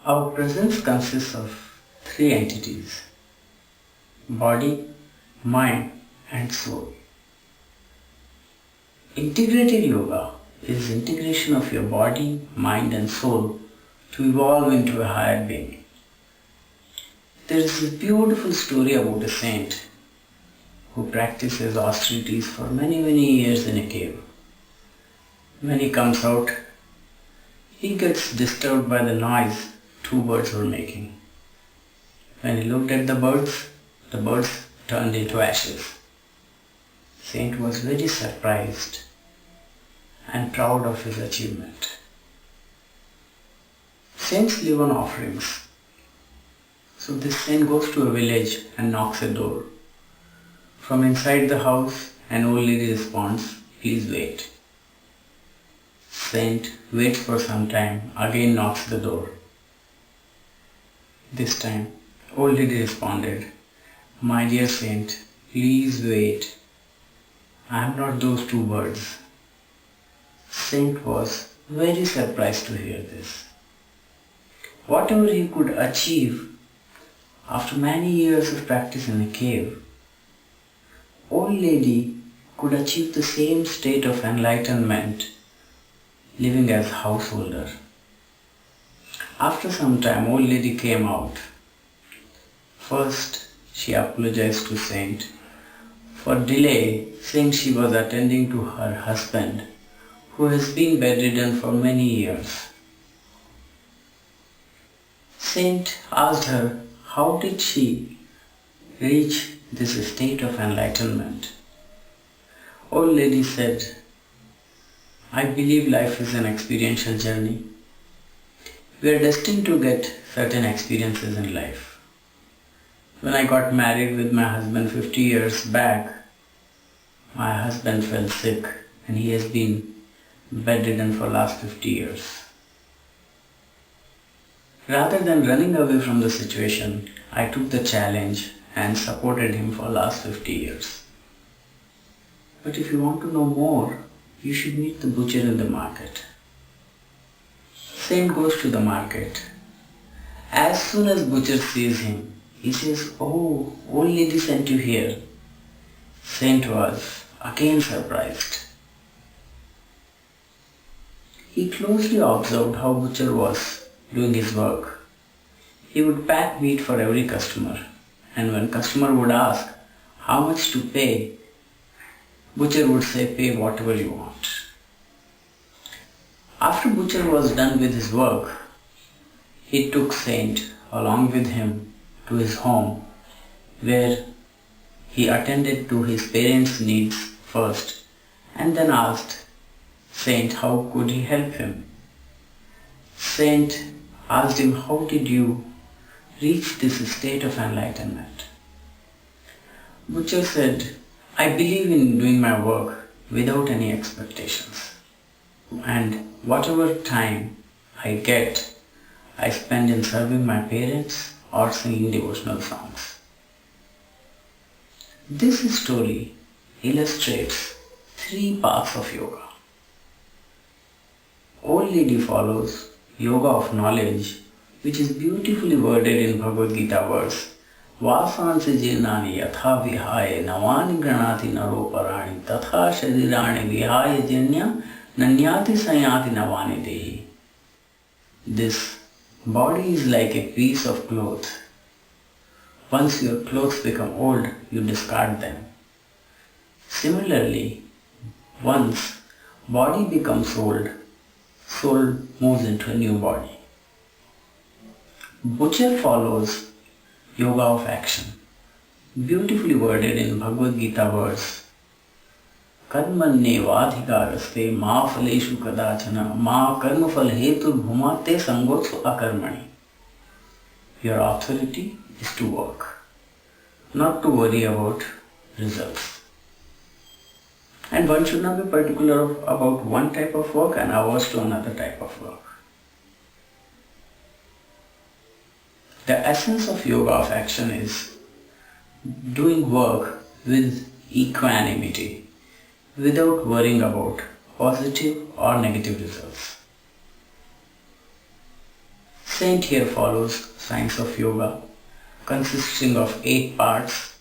Our presence consists of three entities: body, mind, and soul. Integrated yoga is integration of your body, mind, and soul to evolve into a higher being. There is a beautiful story about a saint who practices austerities for many years in a cave. When he comes out, he gets disturbed by the noise two birds were making. When he looked at the birds turned into ashes. Saint was very surprised and proud of his achievement. Saints live on offerings. So this saint goes to a village and knocks a door. From inside the house, an old lady responds, "Please wait." Saint waits for some time, again knocks the door. This time, old lady responded, "My dear saint, please wait. I am not those two birds." Saint was very surprised to hear this. Whatever he could achieve after many years of practice in a cave, old lady could achieve the same state of enlightenment living as householder. After some time, old lady came out. First, she apologized to Saint for delay, saying she was attending to her husband, who has been bedridden for many years. Saint asked her how did she reach this state of enlightenment. Old lady said, "I believe life is an experiential journey. We are destined to get certain experiences in life. When I got married with my husband 50 years back, my husband fell sick and he has been bedridden for last 50 years. Rather than running away from the situation, I took the challenge and supported him for last 50 years. But if you want to know more, you should meet the butcher in the market." Saint goes to the market. As soon as butcher sees him, he says, "Oh, old lady sent you here." Saint was again surprised. He closely observed how butcher was doing his work. He would pack meat for every customer, and when customer would ask how much to pay, butcher would say, "Pay whatever you want." After butcher was done with his work, he took Saint along with him to his home, where he attended to his parents' needs first and then asked Saint how could he help him. Saint asked him, "How did you reach this state of enlightenment?" Butcher said, "I believe in doing my work without any expectations, and whatever time I get, I spend in serving my parents or singing devotional songs." This story illustrates three paths of yoga. Old lady follows yoga of knowledge, which is beautifully worded in Bhagavad Gita verse, "Vasansi jirnani yatha vihaya navani granati naroparaani tatha sharirani vihaya jirnya nanyati sanyati navani dehi." This body is like a piece of cloth. Once your clothes become old, you discard them. Similarly, once body becomes old, soul moves into a new body. Butcher follows yoga of action, beautifully worded in Bhagavad Gita verse, "Karmanyevadhikaraste ma phaleshu kadachana ma karmafal hetur bhumate sangotsu akarmani." Your authority is to work, not to worry about results. And one should not be particular about one type of work and averse to another type of work. The essence of yoga of action is doing work with equanimity, without worrying about positive or negative results. Saint here follows science of yoga, consisting of 8 parts,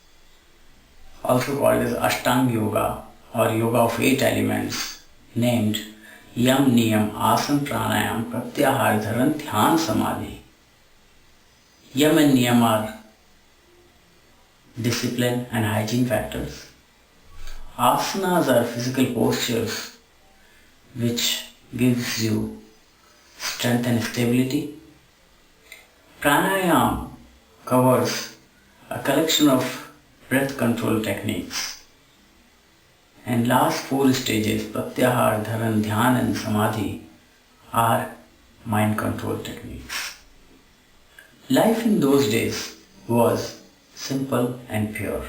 also called as Ashtanga Yoga or Yoga of 8 elements, named Yam Niyam Asan Pranayam Pratyahar Dharan Dhyan Samadhi. Yam and Niyam are discipline and hygiene factors. Asanas are physical postures which gives you strength and stability. Pranayam covers a collection of breath control techniques. And last 4 stages, Pratyahar, Dharan, Dhyan and Samadhi, are mind control techniques. Life in those days was simple and pure.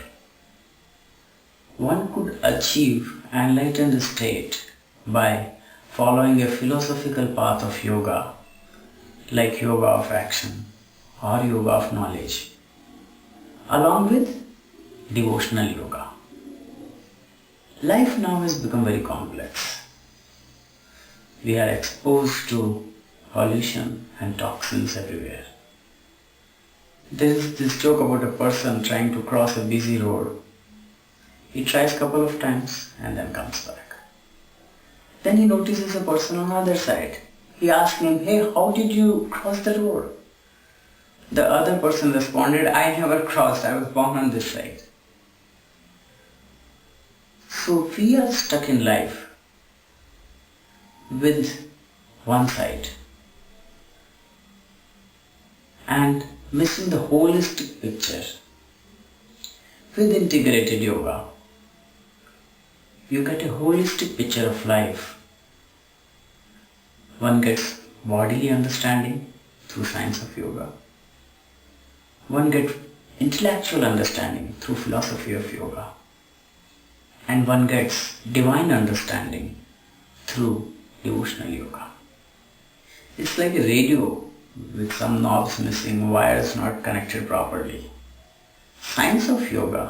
One could achieve enlightened state by following a philosophical path of yoga, like yoga of action or yoga of knowledge, along with devotional yoga. Life now has become very complex. We are exposed to pollution and toxins everywhere. There is this joke about a person trying to cross a busy road. He tries a couple of times and then comes back. Then he notices a person on the other side. He asks him, "Hey, how did you cross the road?" The other person responded, "I never crossed, I was born on this side." So we are stuck in life with one side and missing the holistic picture. With integrated yoga, you get a holistic picture of life. One gets bodily understanding through science of yoga. One gets intellectual understanding through philosophy of yoga. And one gets divine understanding through devotional yoga. It's like a radio with some knobs missing, wires not connected properly. Science of yoga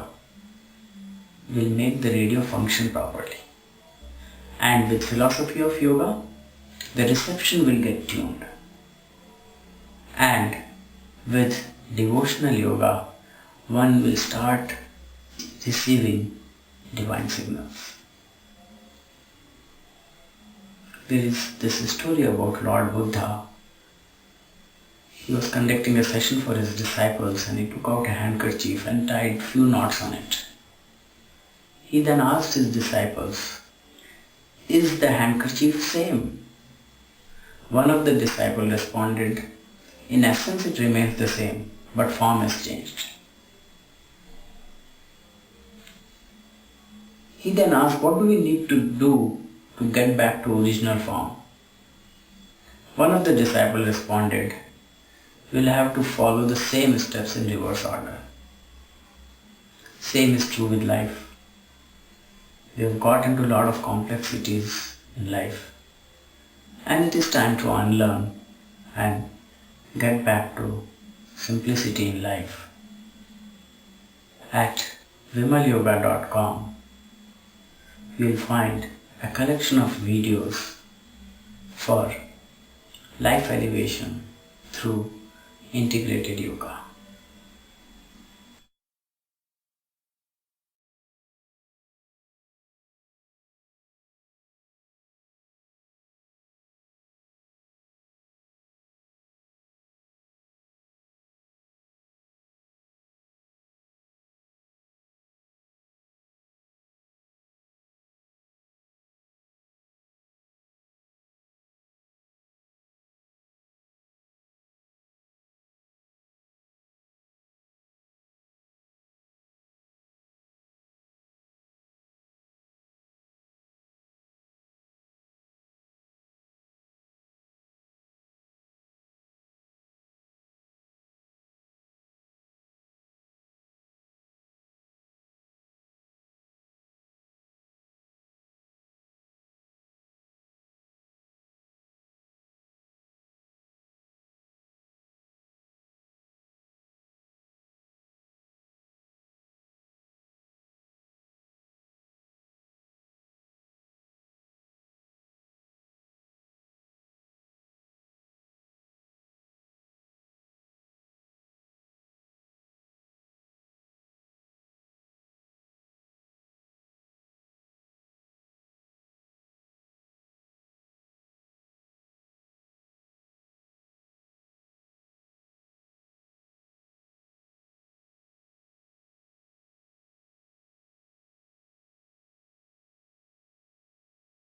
will make the radio function properly. And with philosophy of yoga, the reception will get tuned. And with devotional yoga, one will start receiving divine signals. There is this story about Lord Buddha. He was conducting a session for his disciples and he took out a handkerchief and tied few knots on it. He then asked his disciples, "Is the handkerchief same?" One of the disciples responded, "In essence it remains the same, but form has changed." He then asked, "What do we need to do to get back to original form?" One of the disciples responded, "We'll have to follow the same steps in reverse order." Same is true with life. We have got into a lot of complexities in life, and it is time to unlearn and get back to simplicity in life. At vimalyoga.com, you will find a collection of videos for life elevation through integrated yoga.